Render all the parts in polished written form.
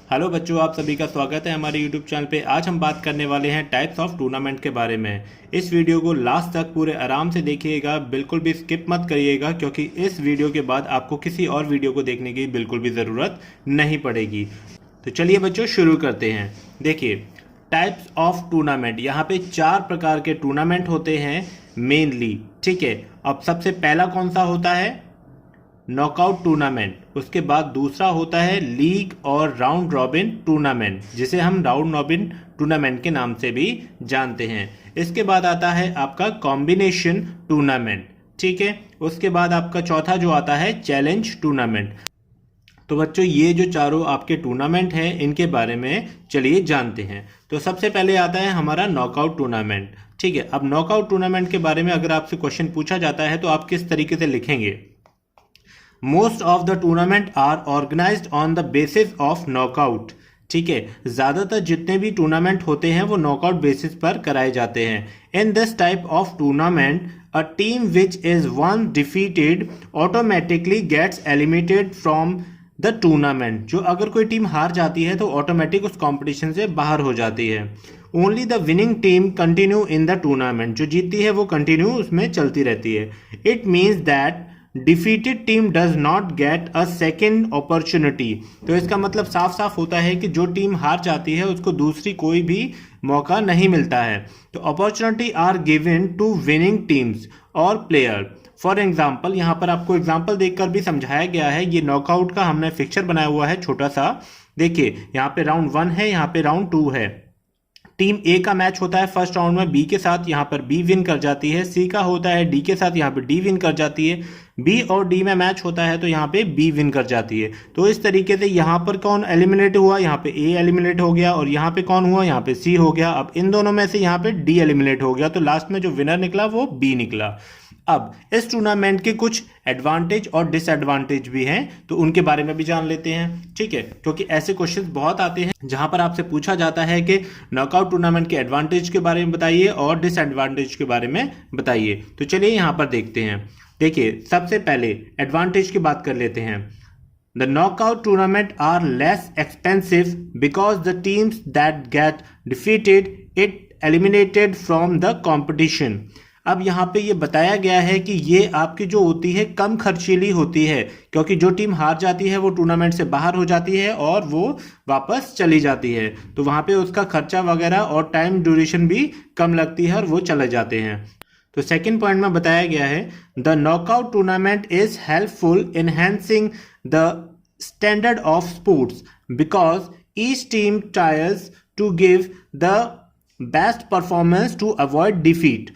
Hello बच्चों, आप सभी का स्वागत है हमारे यूट्यूब चैनल पे। आज हम बात करने वाले हैं टाइप्स ऑफ टूर्नामेंट के बारे में। इस वीडियो को लास्ट तक पूरे आराम से देखिएगा, बिल्कुल भी स्किप मत करिएगा, क्योंकि इस वीडियो के बाद आपको किसी और वीडियो को देखने की बिल्कुल भी ज़रूरत नहीं पड़ेगी। तो चलिए बच्चों, शुरू करते हैं। देखिए, टाइप्स ऑफ टूर्नामेंट, यहाँ पे 4 प्रकार के टूर्नामेंट होते हैं मेनली। ठीक है, अब सबसे पहला कौन सा होता है? Knockout tournament. उसके बाद दूसरा होता है लीग और राउंड रॉबिन टूर्नामेंट, जिसे हम राउंड रॉबिन टूर्नामेंट के नाम से भी जानते हैं। इसके बाद आता है आपका कॉम्बिनेशन टूर्नामेंट। ठीक है, उसके बाद आपका चौथा जो आता है चैलेंज टूर्नामेंट। तो बच्चों, ये जो चारों आपके टूर्नामेंट हैं, इनके बारे में चलिए जानते हैं। तो सबसे पहले आता है हमारा नॉकआउट टूर्नामेंट। ठीक है, अब नॉकआउट टूर्नामेंट के बारे में अगर आपसे क्वेश्चन पूछा जाता है तो आप किस तरीके से लिखेंगे? Most of the tournament are organised on the basis of knockout. ठीक है, ज्यादातर जितने भी टूर्नामेंट होते हैं वो नॉकआउट बेसिस पर कराए जाते हैं। In this type of tournament a team which is one defeated automatically gets eliminated from the tournament. जो अगर कोई टीम हार जाती है तो ऑटोमेटिक उस कंपटीशन से बाहर हो जाती है। Only the winning team continue in the tournament. जो जीतती है वो कंटिन्यू उसमें चलती रहती है। It means that defeated team does not get a second opportunity. तो इसका मतलब साफ साफ होता है कि जो टीम हार जाती है उसको दूसरी कोई भी मौका नहीं मिलता है। तो opportunity are given to winning teams और प्लेयर। फॉर एग्जाम्पल, यहाँ पर आपको एग्जाम्पल देखकर भी समझाया गया है। ये नॉकआउट का हमने फिक्चर बनाया हुआ है छोटा सा। देखिए, यहाँ पे राउंड 1 है, यहाँ पे राउंड 2 है। टीम ए का मैच होता है फर्स्ट राउंड में बी के साथ, यहाँ पर बी विन कर जाती है। सी का होता है डी के साथ, यहाँ पे डी विन कर जाती है। बी और डी में मैच होता है तो यहाँ पे बी विन कर जाती है। तो इस तरीके से यहाँ पर कौन एलिमिनेट हुआ? यहाँ पे ए एलिमिनेट हो गया। और यहाँ पे कौन हुआ? यहाँ पे सी हो गया। अब इन दोनों में से यहाँ पे डी एलिमिनेट हो गया, तो लास्ट में जो विनर निकला वो बी निकला। अब इस टूर्नामेंट के कुछ एडवांटेज और डिसएडवांटेज भी हैं, तो उनके बारे में भी जान लेते हैं। ठीक है, क्योंकि ऐसे क्वेश्चंस बहुत आते हैं जहां पर आपसे पूछा जाता है कि नॉकआउट टूर्नामेंट के एडवांटेज के बारे में बताइए और डिसएडवांटेज के बारे में बताइए। तो चलिए यहां पर देखते हैं। देखिए, सबसे पहले एडवांटेज की बात कर लेते हैं। The knockout tournament are less expensive because the teams that get defeated it eliminated from the competition। अब यहाँ पे ये बताया गया है कि ये आपकी जो होती है कम खर्चीली होती है, क्योंकि जो टीम हार जाती है वो टूर्नामेंट से बाहर हो जाती है और वो वापस चली जाती है। तो वहाँ पे उसका खर्चा वगैरह और टाइम ड्यूरेशन भी कम लगती है और वो चले जाते हैं। तो सेकंड पॉइंट में बताया गया है, the knockout tournament is helpful enhancing the standard of sports because each team trials to give the best performance to avoid defeat.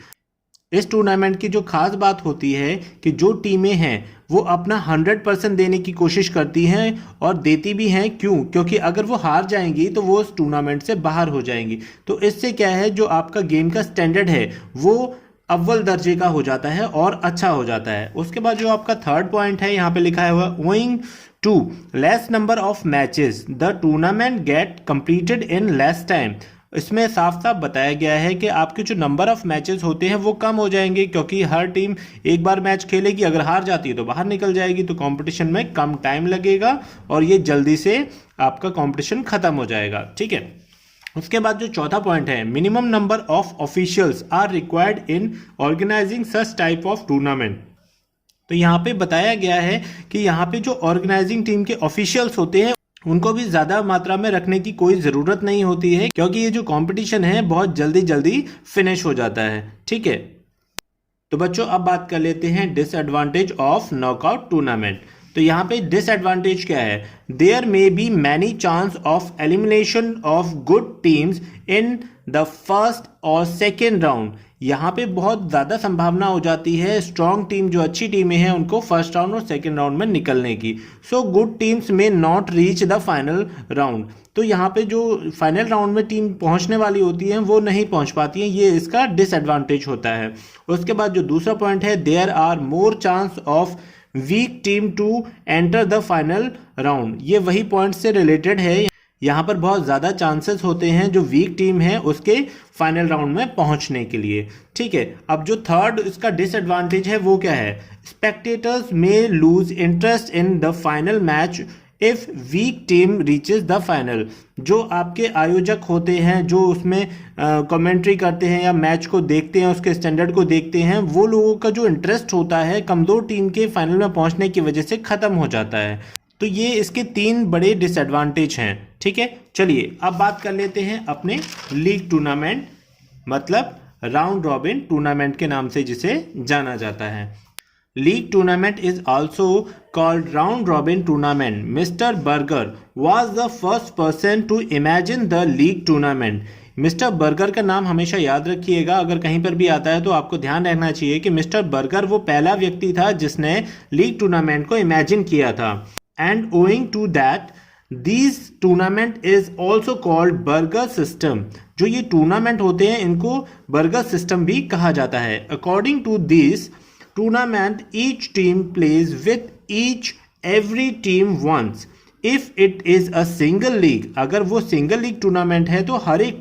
इस टूर्नामेंट की जो खास बात होती है कि जो टीमें हैं वो अपना 100% देने की कोशिश करती हैं और देती भी हैं। क्यों? क्योंकि अगर वो हार जाएंगी तो वो उस टूर्नामेंट से बाहर हो जाएंगी। तो इससे क्या है, जो आपका गेम का स्टैंडर्ड है वो अव्वल दर्जे का हो जाता है और अच्छा हो जाता है। उसके बाद जो आपका थर्ड पॉइंट है, यहाँ पे लिखा है हुआ owing to less number of matches the tournament get completed in less time. इसमें साफ साफ बताया गया है कि आपके जो नंबर ऑफ मैचेस होते हैं वो कम हो जाएंगे, क्योंकि हर टीम एक बार मैच खेलेगी, अगर हार जाती है तो बाहर निकल जाएगी। तो कंपटीशन में कम टाइम लगेगा और ये जल्दी से आपका कंपटीशन खत्म हो जाएगा। ठीक है, उसके बाद जो चौथा पॉइंट है, minimum number of officials are required in organising such type of tournament. तो यहाँ पे बताया गया है कि यहाँ पे जो ऑर्गेनाइजिंग टीम के ऑफिशियल्स होते हैं उनको भी ज्यादा मात्रा में रखने की कोई जरूरत नहीं होती है, क्योंकि ये जो कंपटीशन है बहुत जल्दी जल्दी फिनिश हो जाता है। ठीक है, तो बच्चों अब बात कर लेते हैं डिसएडवांटेज ऑफ नॉकआउट टूर्नामेंट। तो यहाँ पे डिसएडवांटेज क्या है? There may be many chance of elimination of good teams in the first और सेकेंड राउंड। यहाँ पे बहुत ज़्यादा संभावना हो जाती है स्ट्रॉन्ग टीम, जो अच्छी टीमें हैं, उनको फर्स्ट राउंड और सेकेंड राउंड में निकलने की। सो गुड टीम्स में not reach the final round. तो यहाँ पे जो फाइनल राउंड में टीम पहुँचने वाली होती हैं वो नहीं पहुँच पाती हैं, ये इसका डिसएडवांटेज होता है। उसके बाद जो दूसरा पॉइंट है, there are more chance of weak team to enter the final round. ये वही पॉइंट से रिलेटेड है। यहाँ पर बहुत ज़्यादा चांसेस होते हैं जो वीक टीम है उसके फाइनल राउंड में पहुँचने के लिए। ठीक है, अब जो थर्ड इसका डिसएडवांटेज है वो क्या है? Spectators may lose interest in the final match if week team reaches the final. जो आपके आयोजक होते हैं, जो उसमें कमेंट्री करते हैं या मैच को देखते हैं, उसके स्टैंडर्ड को देखते हैं, वो लोगों का जो इंटरेस्ट होता है कमज़ोर टीम के फाइनल में पहुंचने की वजह से ख़त्म हो जाता है। तो ये इसके 3 बड़े डिसएडवांटेज हैं। ठीक है, चलिए अब बात कर लेते हैं अपने लीग टूर्नामेंट, मतलब राउंड रॉबिन टूर्नामेंट के नाम से जिसे जाना जाता है। League tournament is also called round robin tournament. Mister Berger was the first person to imagine the league tournament. Mister Berger का नाम हमेशा याद रखिएगा, अगर कहीं पर भी आता है तो आपको ध्यान रखना चाहिए कि मिस्टर बर्गर वो पहला व्यक्ति था जिसने लीग टूर्नामेंट को इमेजिन किया था। And owing to that this tournament is also called Berger system. जो ये टूर्नामेंट होते हैं इनको बर्गर सिस्टम भी कहा जाता है। According to this tournament each team plays with each every team once. If it is a single league, अगर वो सिंगल लीग टूर्नामेंट है तो हर एक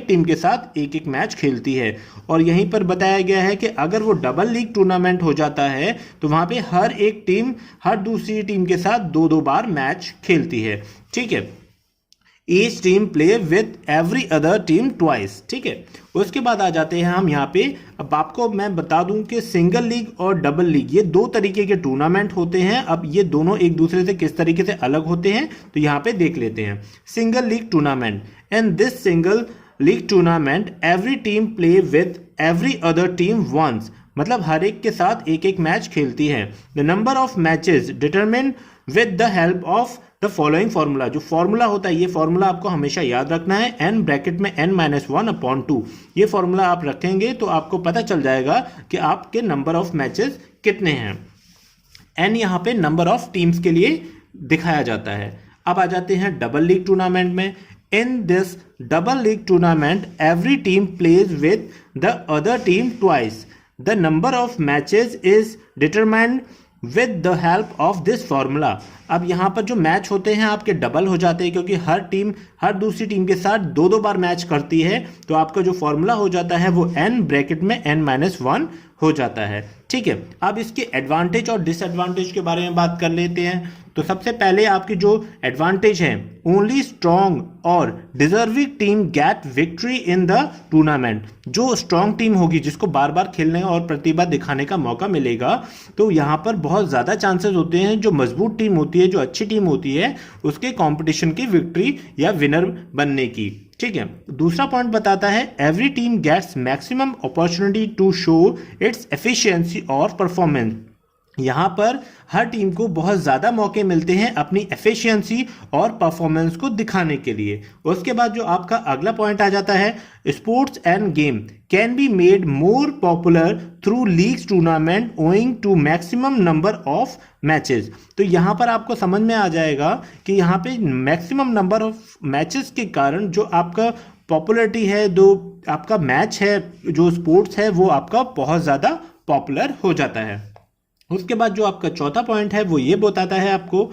टीम के साथ एक एक मैच खेलती है। और यहीं पर बताया गया है कि अगर वो डबल लीग टूर्नामेंट हो जाता है तो वहां पे हर एक टीम हर दूसरी टीम के साथ 2-2 बार मैच खेलती है। ठीक है, each team play with every other team twice. ठीक है, उसके बाद आ जाते हैं हम यहाँ पे। अब आपको मैं बता दूं कि सिंगल लीग और डबल लीग ये 2 तरीके के टूर्नामेंट होते हैं। अब ये दोनों एक दूसरे से किस तरीके से अलग होते हैं तो यहाँ पे देख लेते हैं। Single league tournament, in this single league tournament every team play with every other team once. मतलब हर एक के साथ एक एक मैच खेलती है। The number of matches determine with the help of the following formula. जो फार्मूला होता है ये फार्मूला आपको हमेशा याद रखना है, n ब्रैकेट में n-1/2। ये फार्मूला आप रखेंगे तो आपको पता चल जाएगा कि आपके नंबर ऑफ मैचेस कितने हैं। n यहाँ पे नंबर ऑफ टीम्स के लिए दिखाया जाता है। अब आ जाते हैं डबल लीग टूर्नामेंट में। In this double league tournament every team plays with the other team twice. The number of matches is determined with the help of this formula. अब यहाँ पर जो मैच होते हैं आपके डबल हो जाते हैं, क्योंकि हर टीम हर दूसरी टीम के साथ 2-2 बार मैच करती है। तो आपका जो फार्मूला हो जाता है वो n ब्रैकेट में n-1 हो जाता है। ठीक है, अब इसके एडवांटेज और डिसएडवांटेज के बारे में बात कर लेते हैं। तो सबसे पहले आपकी जो एडवांटेज है, ओनली स्ट्रॉन्ग और deserving team get victory in the tournament. जो स्ट्रॉन्ग टीम होगी जिसको बार बार खेलने और प्रतिभा दिखाने का मौका मिलेगा, तो यहाँ पर बहुत ज़्यादा चांसेस होते हैं जो मजबूत टीम होती है, जो अच्छी टीम होती है, उसके कंपटीशन की विक्ट्री या विनर बनने की। ठीक है, दूसरा पॉइंट बताता है every team gets maximum opportunity to show its efficiency और परफॉर्मेंस। यहाँ पर हर टीम को बहुत ज़्यादा मौके मिलते हैं अपनी एफिशिएंसी और परफॉर्मेंस को दिखाने के लिए। उसके बाद जो आपका अगला पॉइंट आ जाता है, sports and game can be made more popular through leagues tournament owing to maximum number of matches. तो यहाँ पर आपको समझ में आ जाएगा कि यहाँ पे मैक्सिमम नंबर ऑफ मैचेस के कारण जो आपका पॉपुलरिटी है, जो आपका मैच है, जो स्पोर्ट्स है, वो आपका बहुत ज़्यादा पॉपुलर हो जाता है। उसके बाद जो आपका चौथा पॉइंट है वो ये बताता है आपको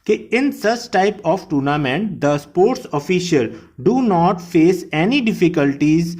कि in such type of tournament the sports official do not face any difficulties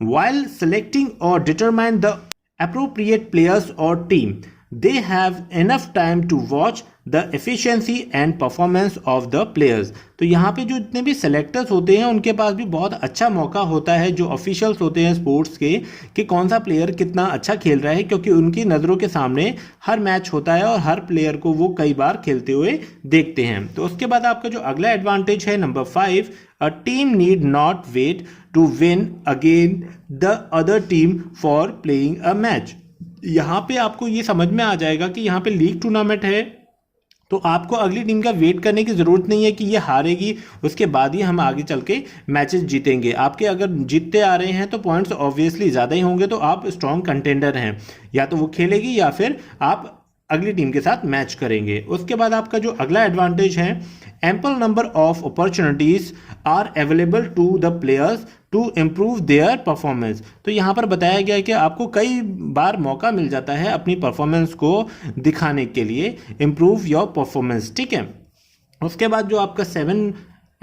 while selecting or determine the appropriate players or team. They have enough time to watch the efficiency and performance of the players. तो यहाँ पे जो इतने भी selectors होते हैं उनके पास भी बहुत अच्छा मौका होता है, जो ऑफिशियल्स होते हैं स्पोर्ट्स के, कि कौन सा प्लेयर कितना अच्छा खेल रहा है, क्योंकि उनकी नज़रों के सामने हर मैच होता है और हर प्लेयर को वो कई बार खेलते हुए देखते हैं। तो उसके बाद आपका जो अगला एडवांटेज है number 5, a team need not wait to win again the other team for playing a match. यहाँ पे आपको ये समझ में आ जाएगा कि यहाँ पे लीग टूर्नामेंट है तो आपको अगली टीम का वेट करने की ज़रूरत नहीं है कि ये हारेगी उसके बाद ही हम आगे चल के मैचेस जीतेंगे। आपके अगर जीतते आ रहे हैं तो पॉइंट्स ऑब्वियसली ज़्यादा ही होंगे, तो आप स्ट्रॉन्ग कंटेंडर हैं, या तो वो खेलेगी या फिर आप अगली टीम के साथ मैच करेंगे। उसके बाद आपका जो अगला एडवांटेज है, ample number of opportunities are available to the players to improve their performance. तो यहाँ पर बताया गया है कि आपको कई बार मौका मिल जाता है अपनी परफॉर्मेंस को दिखाने के लिए, इम्प्रूव योर परफॉर्मेंस। ठीक है, उसके बाद जो आपका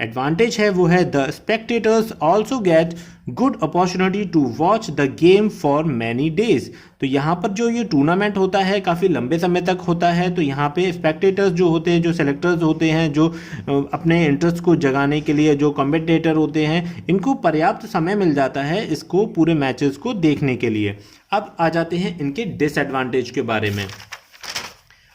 एडवांटेज है वो है the spectators also get good opportunity to watch the game for many days. तो यहाँ पर जो ये टूर्नामेंट होता है काफ़ी लंबे समय तक होता है, तो यहाँ पे स्पेक्टेटर्स जो होते हैं, जो सेलेक्टर्स होते हैं, जो अपने इंटरेस्ट को जगाने के लिए जो कमेंटेटर होते हैं, इनको पर्याप्त समय मिल जाता है इसको पूरे मैचेस को देखने के लिए। अब आ जाते हैं इनके डिसएडवांटेज के बारे में।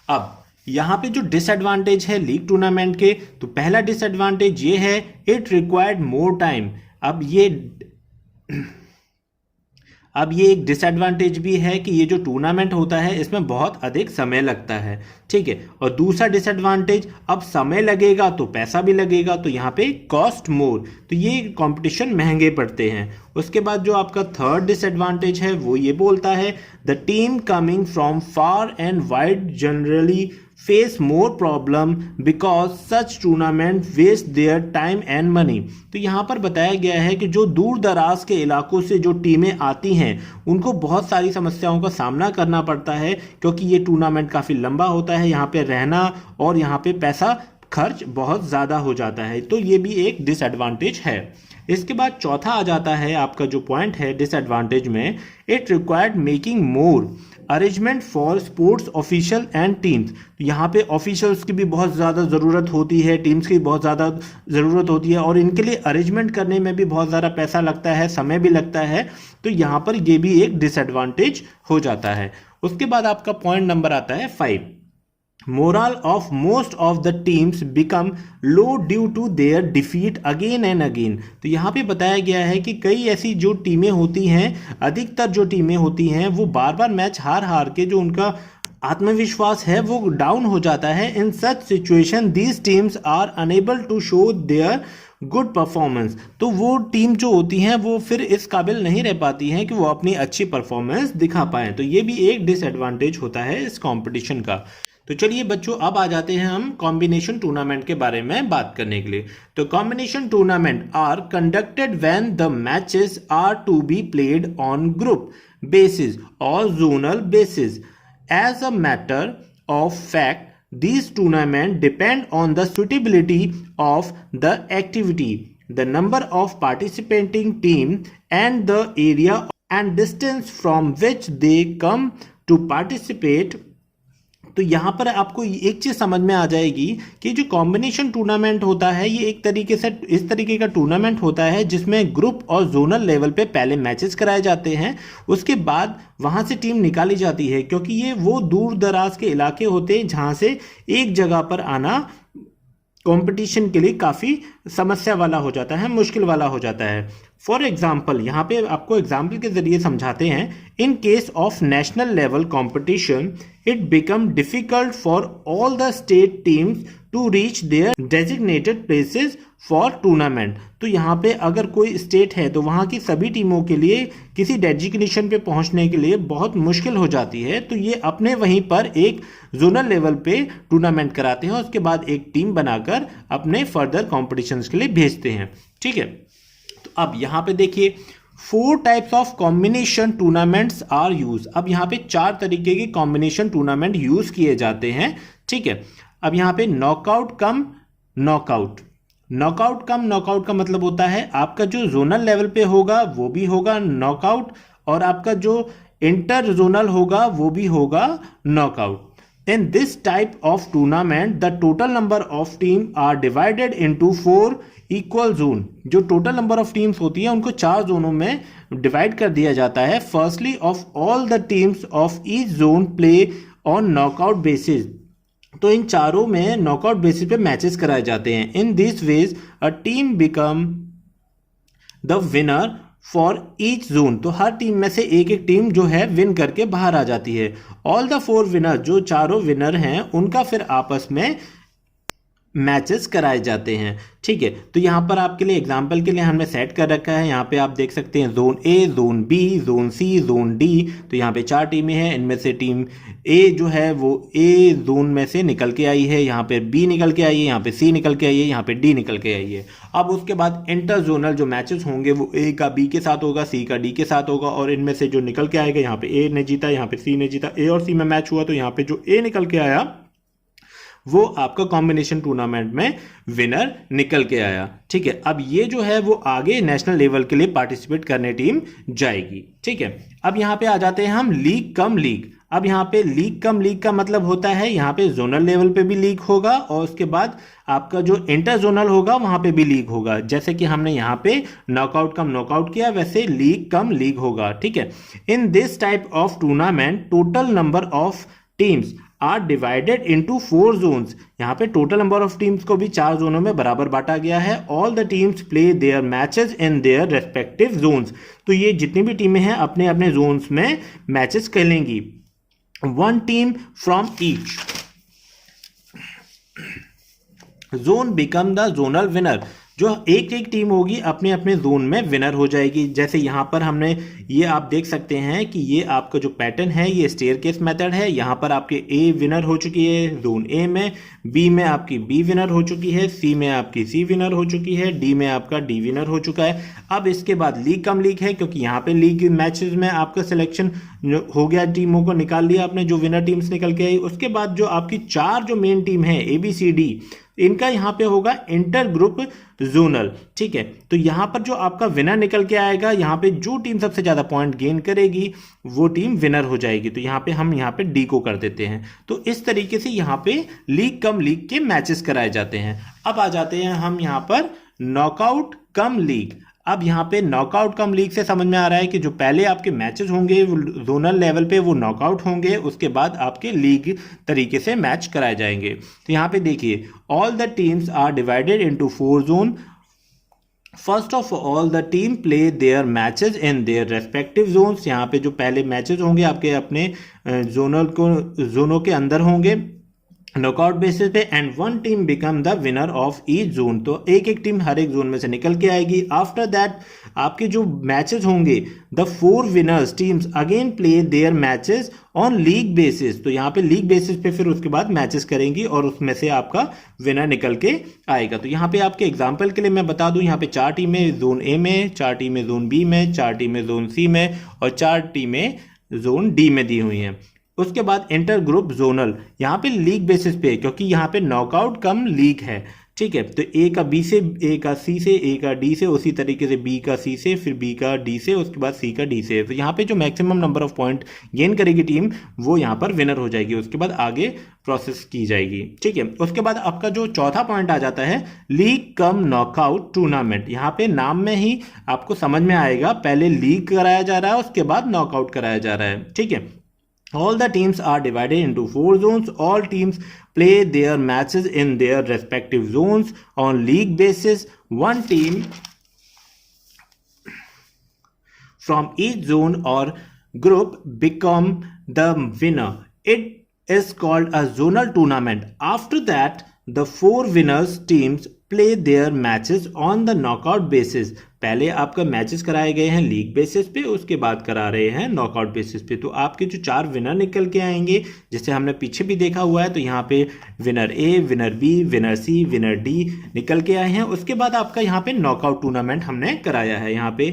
अब यहाँ पे जो डिसएडवांटेज है लीग टूर्नामेंट के, तो पहला डिसएडवांटेज ये है इट रिक्वायर्ड मोर टाइम। अब ये एक डिसएडवांटेज भी है कि ये जो टूर्नामेंट होता है इसमें बहुत अधिक समय लगता है, ठीक है। और दूसरा डिसएडवांटेज, अब समय लगेगा तो पैसा भी लगेगा, तो यहाँ पे कॉस्ट मोर, तो ये कंपटीशन महंगे पड़ते हैं। उसके बाद जो आपका थर्ड डिसएडवांटेज है वो ये बोलता है the team coming from far and wide generally face more problem because such tournament waste their time and money. तो यहाँ पर बताया गया है कि जो दूर दराज के इलाकों से जो टीमें आती हैं उनको बहुत सारी समस्याओं का सामना करना पड़ता है, क्योंकि ये टूर्नामेंट काफ़ी लंबा होता है, यहाँ पे रहना और यहाँ पे पैसा खर्च बहुत ज़्यादा हो जाता है, तो ये भी एक डिसएडवांटेज है। इसके बाद चौथा आ जाता है आपका जो पॉइंट है डिसएडवांटेज में, it required making more arrangement for sports official and teams. तो यहाँ पे ऑफिशियल्स की भी बहुत ज़्यादा ज़रूरत होती है, टीम्स की बहुत ज़्यादा ज़रूरत होती है, और इनके लिए अरेंजमेंट करने में भी बहुत ज़्यादा पैसा लगता है, समय भी लगता है, तो यहाँ पर ये भी एक डिसएडवांटेज हो जाता है। उसके बाद आपका पॉइंट नंबर आता है 5, morale of most of the teams become low due to their defeat again and again. तो यहाँ पे बताया गया है कि कई ऐसी जो टीमें होती हैं, अधिकतर जो टीमें होती हैं वो बार बार मैच हार हार के जो उनका आत्मविश्वास है वो डाउन हो जाता है। In such situation these teams are unable to show their good performance. तो वो टीम जो होती हैं वो फिर इस काबिल नहीं रह पाती हैं कि वो अपनी अच्छी परफॉर्मेंस दिखा पाएँ, तो ये भी एक डिसएडवांटेज होता है इस कंपटीशन का। तो चलिए बच्चों, अब आ जाते हैं हम कॉम्बिनेशन टूर्नामेंट के बारे में बात करने के लिए। तो combination tournament are conducted when the matches are to be played on group basis और zonal basis. As a matter of fact these tournaments depend on the suitability of the activity, the number of participating teams and the area and distance from which they come to participate। तो यहाँ पर आपको एक चीज़ समझ में आ जाएगी कि जो कॉम्बिनेशन टूर्नामेंट होता है ये एक तरीके से इस तरीके का टूर्नामेंट होता है जिसमें ग्रुप और जोनल लेवल पे पहले मैचेस कराए जाते हैं, उसके बाद वहाँ से टीम निकाली जाती है, क्योंकि ये वो दूर दराज के इलाके होते हैं जहाँ से एक जगह पर आना कंपटीशन के लिए काफ़ी समस्या वाला हो जाता है, मुश्किल वाला हो जाता है। फॉर एग्जाम्पल, यहाँ पे आपको एग्जाम्पल के जरिए समझाते हैं। In case of national level competition it become difficult for all the state teams to reach their designated places for tournament. तो यहाँ पे अगर कोई स्टेट है तो वहाँ की सभी टीमों के लिए किसी डेजिग्नेशन पे पहुँचने के लिए बहुत मुश्किल हो जाती है, तो ये अपने वहीं पर एक जोनल लेवल पे टूर्नामेंट कराते हैं, उसके बाद एक टीम बनाकर अपने फर्दर कॉम्पिटिशन्स के लिए भेजते हैं, ठीक है। तो अब यहाँ पे देखिए 4 types of combination tournaments are use. अब यहाँ पे 4 तरीके के कॉम्बिनेशन टूर्नामेंट यूज किए जाते हैं, ठीक है। अब यहाँ पे नॉकआउट कम नॉकआउट। नॉकआउट कम नॉकआउट का मतलब होता है आपका जो जोनल लेवल पे होगा वो भी होगा नॉकआउट, और आपका जो इंटर जोनल होगा वो भी होगा knockout. In this type of tournament, the total number of teams are divided into 4 equal zone। जो total number of teams होती है उनको 4 जोनों में डिवाइड कर दिया जाता है। Firstly, of all the teams of each zone play on knockout basis। तो इन चारों में नॉकआउट बेसिस पे मैचेस कराए जाते हैं। In this ways a team become the winner for each zone. तो हर टीम में से एक एक टीम जो है विन करके बाहर आ जाती है। ऑल द 4 विनर, जो चारों विनर हैं उनका फिर आपस में मैचेस कराए जाते हैं, ठीक है। तो यहाँ पर आपके लिए एग्जांपल के लिए हमने सेट कर रखा है। यहाँ पे आप देख सकते हैं zone A, zone B, zone C, zone D. तो यहाँ पे 4 टीमें हैं, इनमें से टीम ए जो है वो ए जोन में से निकल के आई है, यहाँ पे बी निकल के आई है, यहाँ पे सी निकल के आई है, यहाँ पे डी निकल के आई है। अब उसके बाद इंटर जोनल जो मैचेस होंगे वो ए का बी के साथ होगा, सी का डी के साथ होगा, और इनमें से जो निकल के आएगा, यहाँ पे ए ने जीता, यहाँ पे सी ने जीता, ए और सी में मैच हुआ तो यहाँ पे जो ए निकल के आया वो आपका कॉम्बिनेशन टूर्नामेंट में विनर निकल के आया। ठीक है, अब ये जो है वो आगे नेशनल लेवल के लिए पार्टिसिपेट करने टीम जाएगी। ठीक है, अब यहाँ पे आ जाते हैं हम लीग कम लीग। अब यहाँ पे लीग कम लीग का मतलब होता है यहाँ पे जोनल लेवल पे भी लीग होगा और उसके बाद आपका जो इंटर जोनल होगा वहां पे भी लीग होगा। जैसे कि हमने यहाँ पे नॉकआउट कम नॉकआउट किया, वैसे लीग कम लीग होगा। ठीक है, in this type of tournament total number of teams are divided into 4 zones. यहाँ पे टोटल नंबर ऑफ टीम्स को भी 4 जोनों में बराबर बांटा गया है। All the teams play their matches in their respective zones. तो ये जितनी भी टीमें हैं अपने अपने जोन्स में मैचेस खेलेंगी। 1 team from each zone become the zonal winner. जो एक एक टीम होगी अपने अपने जोन में विनर हो जाएगी। जैसे यहाँ पर हमने ये आप देख सकते हैं कि ये आपका जो पैटर्न है ये स्टेयरकेस मेथड है। यहाँ पर आपके ए विनर हो चुकी है जोन ए में, बी में आपकी बी विनर हो चुकी है, सी में आपकी सी विनर हो चुकी है, डी में आपका डी विनर हो चुका है। अब इसके बाद लीग कम लीग है, क्योंकि यहाँ पे लीग मैचेस में आपका सिलेक्शन हो गया, टीमों को निकाल लिया आपने, जो विनर टीम्स निकल के आई। उसके बाद जो आपकी 4 जो मेन टीम है ABCD, इनका यहाँ पे होगा इंटर ग्रुप जोनल। ठीक है, तो यहाँ पर जो आपका विनर निकल के आएगा, यहाँ पे जो टीम सबसे ज्यादा पॉइंट गेन करेगी वो टीम विनर हो जाएगी। तो यहाँ पे हम यहाँ पे डी को कर देते हैं। तो इस तरीके से यहाँ पे लीग कम लीग के मैचेस कराए जाते हैं। अब आ जाते हैं हम यहाँ पर नॉकआउट कम लीग। अब यहाँ पे नॉकआउट कम लीग से समझ में आ रहा है कि जो पहले आपके मैचेस होंगे जोनल लेवल पे वो नॉकआउट होंगे, उसके बाद आपके लीग तरीके से मैच कराए जाएंगे। तो यहाँ पे देखिए, all the teams are divided into 4 zone. First of all the team play their matches in their respective zones. यहाँ पे जो पहले मैचेस होंगे आपके अपने जोनों के अंदर होंगे नॉकआउट बेसिस पे, and 1 team become the winner of each zone. तो एक एक टीम हर एक जोन में से निकल के आएगी। आफ्टर दैट आपके जो मैचेस होंगे the 4 winners teams again play their matches on league basis. तो यहाँ पे लीग बेसिस पे फिर उसके बाद मैचेस करेंगी और उसमें से आपका विनर निकल के आएगा। तो यहाँ पे आपके एग्जाम्पल के लिए मैं बता दूं, यहाँ पे 4 टीमें जोन ए में, 4 टीमें जोन बी में, 4 टीमें जोन सी में और 4 टीमें जोन डी में दी हुई हैं। उसके बाद इंटर ग्रुप जोनल, यहाँ पे लीग बेसिस पे, क्योंकि यहाँ पे नॉकआउट कम लीग है। ठीक है, तो ए का बी से, ए का सी से, ए का डी से, उसी तरीके से बी का सी से, फिर बी का डी से, उसके बाद सी का डी से। तो यहाँ पे जो maximum number of point gain करेगी टीम वो यहाँ पर विनर हो जाएगी। उसके बाद आगे प्रोसेस की जाएगी। ठीक है, उसके बाद आपका जो चौथा पॉइंट आ जाता है लीग कम नॉकआउट टूर्नामेंट। यहाँ पे नाम में ही आपको समझ में आएगा, पहले लीग कराया जा रहा है उसके बाद नॉकआउट कराया जा रहा है। ठीक है, all the teams are divided into 4 zones. All teams play their matches in their respective zones on league basis. 1 team from each zone or group become the winner. It is called a zonal tournament. After that, the 4 winners teams play their matches on the knockout basis. पहले आपका matches कराए गए हैं league basis पे, उसके बाद करा रहे हैं नॉकआउट बेसिस पे। तो आपके जो 4 विनर निकल के आएंगे, जैसे हमने पीछे भी देखा हुआ है, तो यहाँ पे विनर ए, विनर बी, विनर सी, विनर डी निकल के आए हैं। उसके बाद आपका यहाँ पे नॉकआउट टूर्नामेंट हमने कराया है। यहाँ पे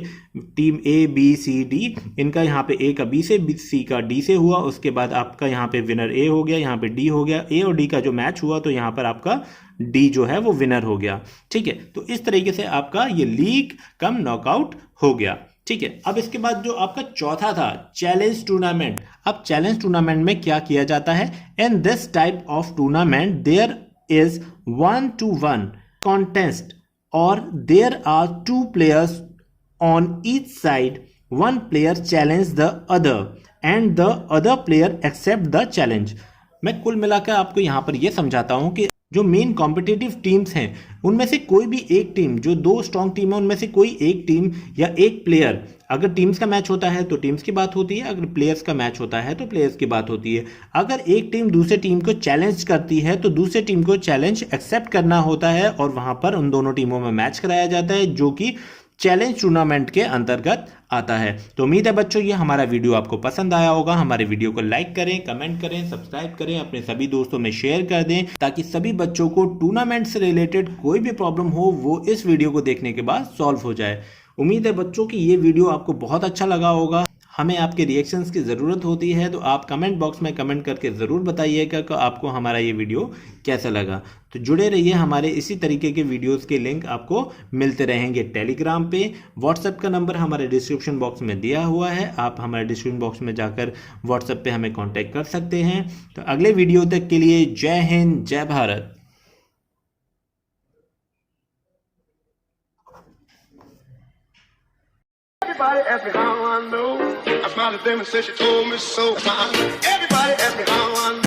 team A B C D, इनका यहाँ पे ए का बी से, सी का डी से हुआ। उसके बाद आपका यहाँ पे विनर ए हो गया, यहाँ पे डी हो गया, ए और डी का जो मैच हुआ तो यहाँ पर आपका डी जो है वो विनर हो गया। ठीक है, तो इस तरीके से आपका ये लीग कम नॉकआउट हो गया। ठीक है, अब इसके बाद जो आपका चौथा था चैलेंज टूर्नामेंट। अब चैलेंज टूर्नामेंट में क्या किया जाता है, in this type of tournament there is 1-to-1 contest और there are 2 players on each side. One player challenge the other and the other player accept the challenge. मैं कुल मिलाकर आपको यहाँ पर यह समझाता हूँ कि जो मेन कॉम्पिटिटिव टीम्स हैं उनमें से कोई भी एक टीम, जो 2 स्ट्रॉन्ग टीम है उनमें से कोई एक टीम या एक प्लेयर, अगर टीम्स का मैच होता है तो टीम्स की बात होती है, अगर प्लेयर्स का मैच होता है तो प्लेयर्स की बात होती है। अगर एक टीम दूसरे टीम को चैलेंज करती है तो दूसरे टीम को चैलेंज एक्सेप्ट करना होता है और वहां पर उन दोनों टीमों में मैच कराया जाता है, जो कि चैलेंज टूर्नामेंट के अंतर्गत आता है। तो उम्मीद है बच्चों ये हमारा वीडियो आपको पसंद आया होगा। हमारे वीडियो को लाइक करें, कमेंट करें, सब्सक्राइब करें, अपने सभी दोस्तों में शेयर कर दें, ताकि सभी बच्चों को टूर्नामेंट से रिलेटेड कोई भी प्रॉब्लम हो वो इस वीडियो को देखने के बाद सॉल्व हो जाए। उम्मीद है बच्चों कि ये वीडियो आपको बहुत अच्छा लगा होगा। हमें आपके रिएक्शंस की ज़रूरत होती है, तो आप कमेंट बॉक्स में कमेंट करके ज़रूर बताइएगा कि आपको हमारा ये वीडियो कैसा लगा। तो जुड़े रहिए, हमारे इसी तरीके के वीडियोस के लिंक आपको मिलते रहेंगे टेलीग्राम पे। व्हाट्सएप का नंबर हमारे डिस्क्रिप्शन बॉक्स में दिया हुआ है, आप हमारे डिस्क्रिप्शन बॉक्स में जाकर व्हाट्सएप पे हमें कांटेक्ट कर सकते हैं। तो अगले वीडियो तक के लिए जय हिंद, जय Bharat. Everybody ask me how I know. I smiled at them and said she told me so. Everybody ask me how I know.